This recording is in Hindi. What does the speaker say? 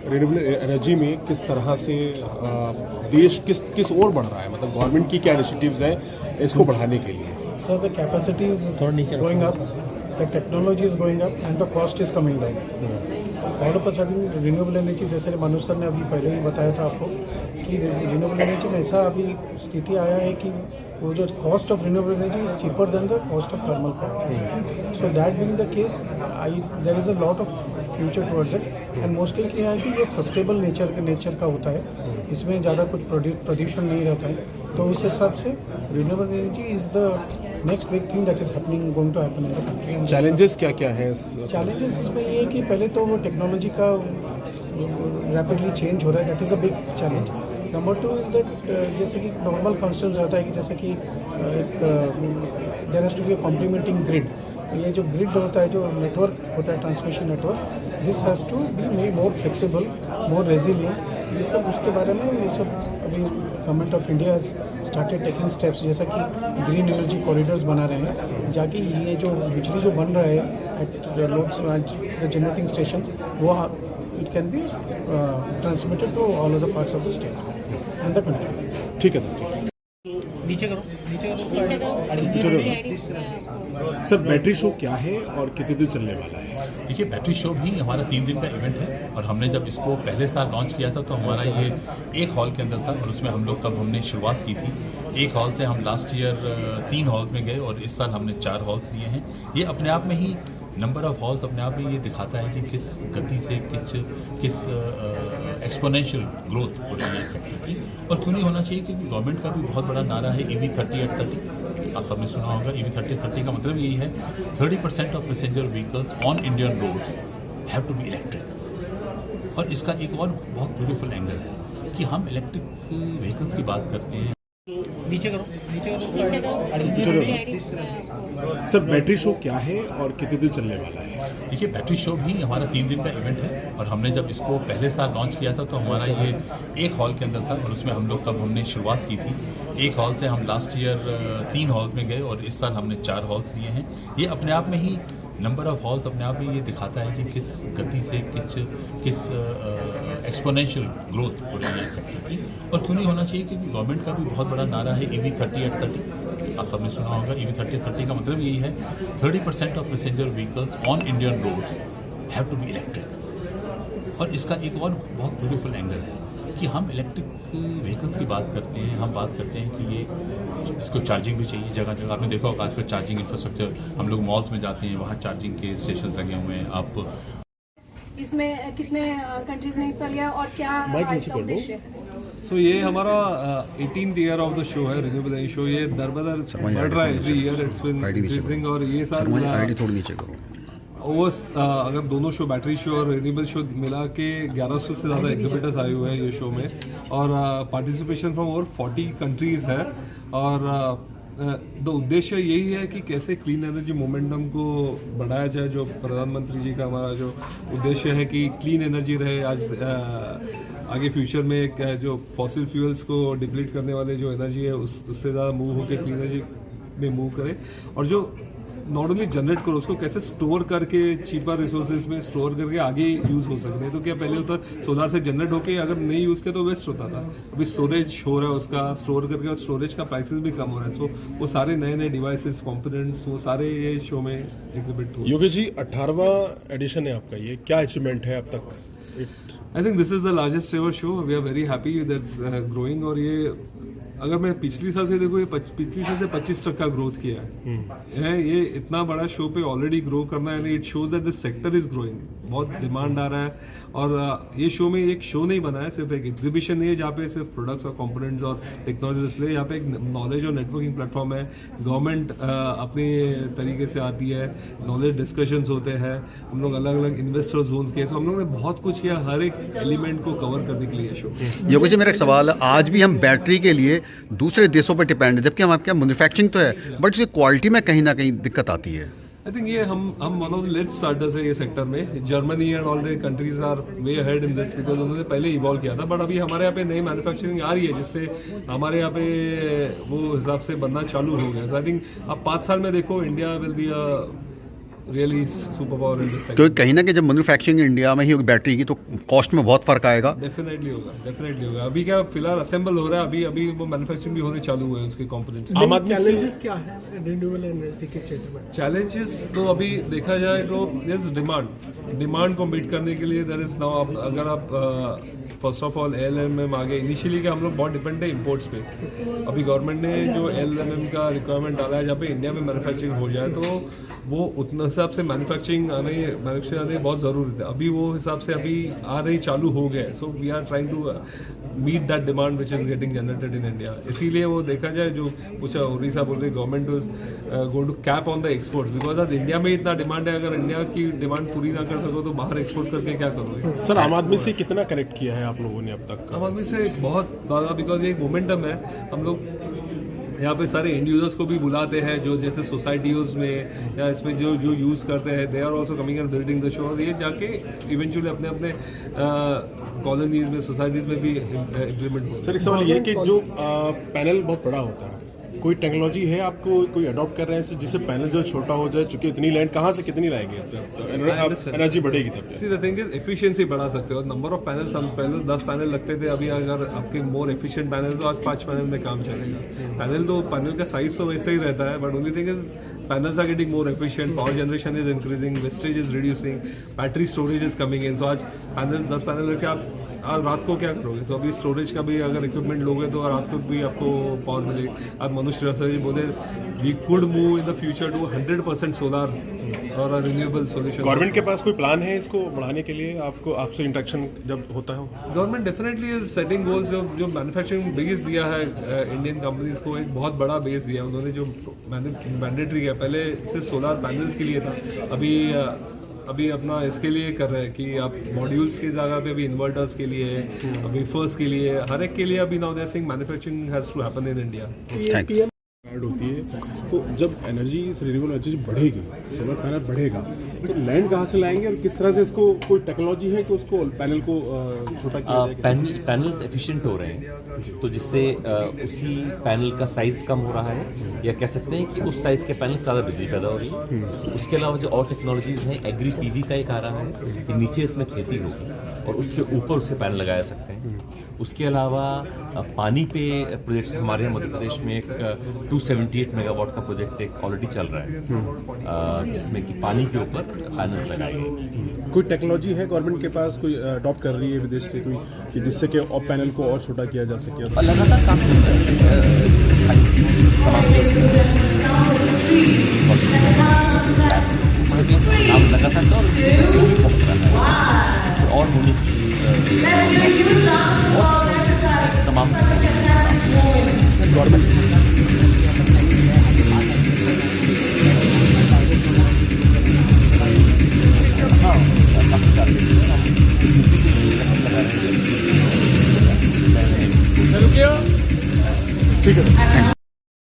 रिन्यूएबल एनर्जी में किस तरह से देश किस ओर बढ़ रहा है, मतलब गवर्नमेंट की क्या इनिशिएटिव्स हैं इसको बढ़ाने के लिए? Sir, the capacity is going up, the technology is going up and the cost is coming down. All of a sudden renewable energy, जैसे मनु सर ने अभी पहले ही बताया था आपको कि renewable energy में ऐसा अभी स्थिति आया है कि वो जो cost of renewable energy is cheaper than the cost of thermal power. So that being the case, there is a lot of future towards it and mostly क्या है कि ये sustainable nature का होता है, इसमें ज़्यादा कुछ प्रदूषण नहीं रहता है, तो उस हिसाब से renewable energy is the next big thing that is going to happen in the country. Challenges क्या क्या हैं? चैलेंजेस इसमें ये है कि पहले तो वो टेक्नोलॉजी का रैपिडली चेंज हो रहा है, that is a big challenge. Number 2 is that जैसे कि नॉर्मल कंस्ट्रेंट्स रहता है कि जैसे कि there has to be a complementing grid. ये जो ग्रिड होता है, जो नेटवर्क होता है, transmission network, this has to be made more flexible, more resilient. ये सब उसके बारे में ये सब अभी government of India has started taking steps, जैसा कि ग्रीन एनर्जी कॉरिडोर्स बना रहे हैं, जाके ये जो बिजली जो बन रहा है एट लोड्स जनरेटिंग स्टेशंस, वो it can be transmitted to all other parts of the state and the country. ठीक है नीचे करो. सर, बैटरी शो क्या है और कितने दिन चलने वाला है? देखिए, बैटरी शो भी हमारा 3 दिन का इवेंट है और हमने जब इसको पहले साल लॉन्च किया था तो हमारा ये एक हॉल के अंदर था और उसमें हम लोग तब हमने शुरुआत की थी. एक हॉल से हम लास्ट ईयर 3 हॉल्स में गए और इस साल हमने 4 हॉल्स लिए हैं. ये अपने आप में ही नंबर ऑफ़ हॉल्स अपने आप में ये दिखाता है कि किस गति से किस एक्सपोनेंशियल ग्रोथ हो रही है सेक्टर की. और क्यों नहीं होना चाहिए, क्योंकि गवर्नमेंट का भी बहुत बड़ा नारा है EV30 at 30. आप सबने सुना होगा EV30 का मतलब यही है 30% of passenger vehicles on Indian roads have to be electric. और इसका एक और बहुत ब्यूटीफुल एंगल है कि हम इलेक्ट्रिक व्हीकल्स की बात करते हैं. नीचे करो. सर, बैटरी शो क्या है और कितने दिन चलने वाला है? देखिए, बैटरी शो भी हमारा 3 दिन का इवेंट है और हमने जब इसको पहले साल लॉन्च किया था तो हमारा ये एक हॉल के अंदर था और उसमें हम लोग तब हमने शुरुआत की थी. एक हॉल से हम लास्ट ईयर 3 हॉल्स में गए और इस साल हमने 4 हॉल्स लिए हैं. ये अपने आप में ही नंबर ऑफ़ हॉल्स अपने आप में ये दिखाता है कि किस गति से किस एक्सपोनेंशियल ग्रोथ हो रही है सेक्टर की. और क्यों नहीं होना चाहिए, क्योंकि गवर्नमेंट का भी बहुत बड़ा नारा है EV30 at 30. आप सबने सुना होगा EV30 का मतलब यही है 30% of passenger vehicles on Indian roads have to be electric. और इसका एक और बहुत ब्यूटीफुल एंगल है कि हम इलेक्ट्रिक व्हीकल्स की बात करते हैं, हम बात करते हैं कि ये इसको चार्जिंग भी चाहिए जगह जगह. आपने देखा होगा आजकल चार्जिंग इंफ्रास्ट्रक्चर, हम लोग मॉल्स में जाते हैं, वहाँ चार्जिंग के स्टेशन लगे हुए हैं. आप इसमें कितने कंट्रीज ने हिस्सा लिया और क्या उद्देश्य है? सो ये हमारा 18th year of the show है, रिन्यूएबल एनर्जी शो. ये दर-बदर बढ़ रहा है every year, it's been increasing. और ये साल आईडी थोड़ी नीचे करो. अगर दोनों शो, बैटरी शो और रिन्यूएबल शो मिला के 1100 से ज़्यादा एग्जिबिटर्स आए हुए हैं ये शो में और पार्टिसिपेशन फ्रॉम ओवर 40 कंट्रीज़ है. और तो उद्देश्य यही है कि कैसे क्लीन एनर्जी मोमेंटम को बढ़ाया जाए. जो प्रधानमंत्री जी का हमारा जो उद्देश्य है कि क्लीन एनर्जी रहे, आज आगे फ्यूचर में जो फॉसिल फ्यूल्स को डिप्लीट करने वाले जो एनर्जी है उससे ज़्यादा मूव होकर क्लीन एनर्जी में मूव करे. और जो नॉट ओनली जनरेट करो, उसको कैसे स्टोर करके चीपर रिसोर्सेज में स्टोर करके आगे यूज़ हो सकते हैं. तो क्या पहले होता सोलर से जनरेट होके अगर नहीं यूज़ किया तो वेस्ट होता था. अभी स्टोरेज हो रहा है उसका स्टोर करके, और स्टोरेज का प्राइसेस भी कम हो रहा है. सो वो सारे नए नए डिवाइसेस, कंपोनेंट्स, वो सारे ये शो में एग्जिबिट हुए. योगेश जी, 18वां एडिशन है आपका, ये क्या अचीवमेंट है अब तक? I think this is the largest ever show. We are very happy that's growing. और ये अगर मैं पिछली साल से देखो, ये पिछली साल से 25% ग्रोथ किया है. ये इतना बड़ा शो पे ऑलरेडी ग्रो करना है, it shows that the sector is growing. बहुत डिमांड आ रहा है. और ये शो में एक शो नहीं बना है, सिर्फ एक एग्जीबिशन नहीं है जहाँ पे सिर्फ प्रोडक्ट्स और कंपोनेंट्स और टेक्नोलॉजी डिस्प्ले. यहाँ पे एक नॉलेज और नेटवर्किंग प्लेटफॉर्म है. गवर्नमेंट अपने तरीके से आती है, नॉलेज डिस्कशंस होते हैं, हम लोग अलग अलग इन्वेस्टर जोन्स के. सो हम लोग ने बहुत कुछ किया हर एक एलिमेंट को कवर करने के लिए शो. योगेश जी, मेरा एक सवाल है. आज भी हम बैटरी के लिए दूसरे देशों पर डिपेंड है, जबकि हम आपके मैन्युफैक्चरिंग तो है, बट इसकी क्वालिटी में कहीं ना कहीं दिक्कत आती है. आई थिंक ये हम one of the late starters है ये सेक्टर में. Germany and all the countries are way ahead in this, because उन्होंने पहले इवॉल्व किया था. बट अभी हमारे यहाँ पे नई मैन्युफैक्चरिंग आ रही है जिससे हमारे यहाँ पे वो हिसाब से बनना चालू हो गया. सो आई थिंक अब 5 साल में देखो India will be really super power in this क्योंकि कहीं ना कहीं जब मैन्युफैक्चरिंग इंडिया में ही होगी बैटरी की तो कॉस्ट में बहुत फ़र्क आएगा। डेफिनेटली होगा। अभी क्या फिलहाल असेंबल हो रहा है, अभी वो मैन्युफैक्चरिंग भी होने चालू हुए हैं उसके कंपोनेंट्स। आम आदमी से चैलेंजेस क्या है रिन्यूएबल एनर्जी के क्षेत्र में? चैलेंजेस तो अभी देखा जाए तो देयर इज डिमांड को मीट करने के लिए देयर इज नाउ, अगर आप फर्स्ट ऑफ ऑल एलएमएम आ गए। इनिशियली क्या हम लोग बहुत डिपेंड है इंपोर्ट्स पे। अभी गवर्नमेंट ने जो एलएमएम का रिक्वायरमेंट डाला है, जहाँ पे इंडिया में मैन्युफैक्चरिंग हो जाए तो वो उतना हिसाब से मैन्युफैक्चरिंग आने बहुत ज़रूरी था। अभी वो हिसाब से अभी आ रही चालू हो गए। So we are trying to meet that demand which is getting generated in India. इसीलिए वो देखा जाए जो कुछ उड़ीसा बोल रही government is going to cap on the export, because आज इंडिया में इतना डिमांड है। अगर इंडिया की डिमांड पूरी ना कर सको तो बाहर एक्सपोर्ट करके क्या करोगे? सर आम आदमी से कितना कनेक्ट किया है आप लोगों ने अब तक? आम आदमी से बहुत ज़्यादा, बिकॉज ये एक मोमेंटम है। हम लोग यहाँ पे सारे एंड यूजर्स को भी बुलाते हैं जो जैसे सोसाइटीज़ में या इसमें जो यूज़ करते हैं, they are also coming and visiting the show. ये जाके इवेंचुअली अपने अपने कॉलोनीज में, सोसाइटीज़ में भी इम्प्लीमेंट हो। सर एक सवाल ये कि जो पैनल बहुत बड़ा होता है, कोई टेक्नोलॉजी है आपको कोई अडॉप्ट कर रहे हैं जिससे पैनल जो छोटा हो जाए? चूंकि इतनी लैंड कहाँ से कितनी लाएंगे एनर्जी बढ़ेगी तब? See the thing is efficiency बढ़ा सकते हो। नंबर ऑफ पैनल्स, हम पहले 10 पैनल लगते थे, अभी अगर आपके मोर एफिशिएंट पैनल तो आज 5 पैनल में काम चलेगा। पैनल का साइज तो वैसे ही रहता है, but only thing is panels are getting more efficient, power generation is increasing, wastage is reducing, battery storage is coming in. So आज पैनल 10 पैनल लेके आप आज रात को क्या करोगे? तो अभी स्टोरेज का भी अगर इक्विपमेंट लोगे तो रात को भी आपको पावर मिलेगी। अब मनुष्य जी बोले we could move in the future to 100% solar और रिन्यूएबल सोल्यूशन। गवर्नमेंट के पास कोई प्लान है इसको बढ़ाने के लिए? आपसे इंटरेक्शन जब होता है government definitely is setting goals. जो मैन्युफैक्चरिंग बेस दिया है इंडियन कंपनीज को, एक बहुत बड़ा बेस दिया उन्होंने जो मैंडेटरी किया। पहले सिर्फ सोलर पैनल्स के लिए था, अभी अपना इसके लिए कर रहे हैं कि आप मॉड्यूल्स की जगह पे अभी इन्वर्टर्स के लिए, वेफर्स के लिए, हर एक के लिए अभी now they are saying manufacturing has to happen in India. होती है तो जब एनर्जी रिन्यूएबल एनर्जी बढ़ेगी, सोलर पैनल बढ़ेगा, तो लैंड कहाँ से लाएंगे और किस तरह से इसको कोई टेक्नोलॉजी है कि उसको पैनल को छोटा किया जाए? पैनल्स एफिशिएंट हो रहे हैं, तो जिससे उसी पैनल का साइज़ कम हो रहा है, या कह सकते हैं कि उस साइज़ के पैनल ज़्यादा बिजली पैदा हो रही है। उसके अलावा जो और टेक्नोलॉजीज़ हैं, एग्री पीवी का एक आ रहा है कि नीचे इसमें खेती होगी और उसके ऊपर उसे पैनल लगाया सकते हैं। उसके अलावा पानी पे प्रोजेक्ट्स हमारे मध्य प्रदेश में एक 278 मेगावाट का प्रोजेक्ट एक ऑलरेडी चल रहा है, जिसमें कि पानी के ऊपर पैनल्स लगाए गए। कोई टेक्नोलॉजी है गवर्नमेंट के पास, कोई अडॉप्ट कर रही है विदेश से कोई, कि जिससे कि और पैनल को और छोटा किया जा सके? लगातार काम चल रहा है, लगातार और होने की तमाम गवर्नमेंट ठीक है।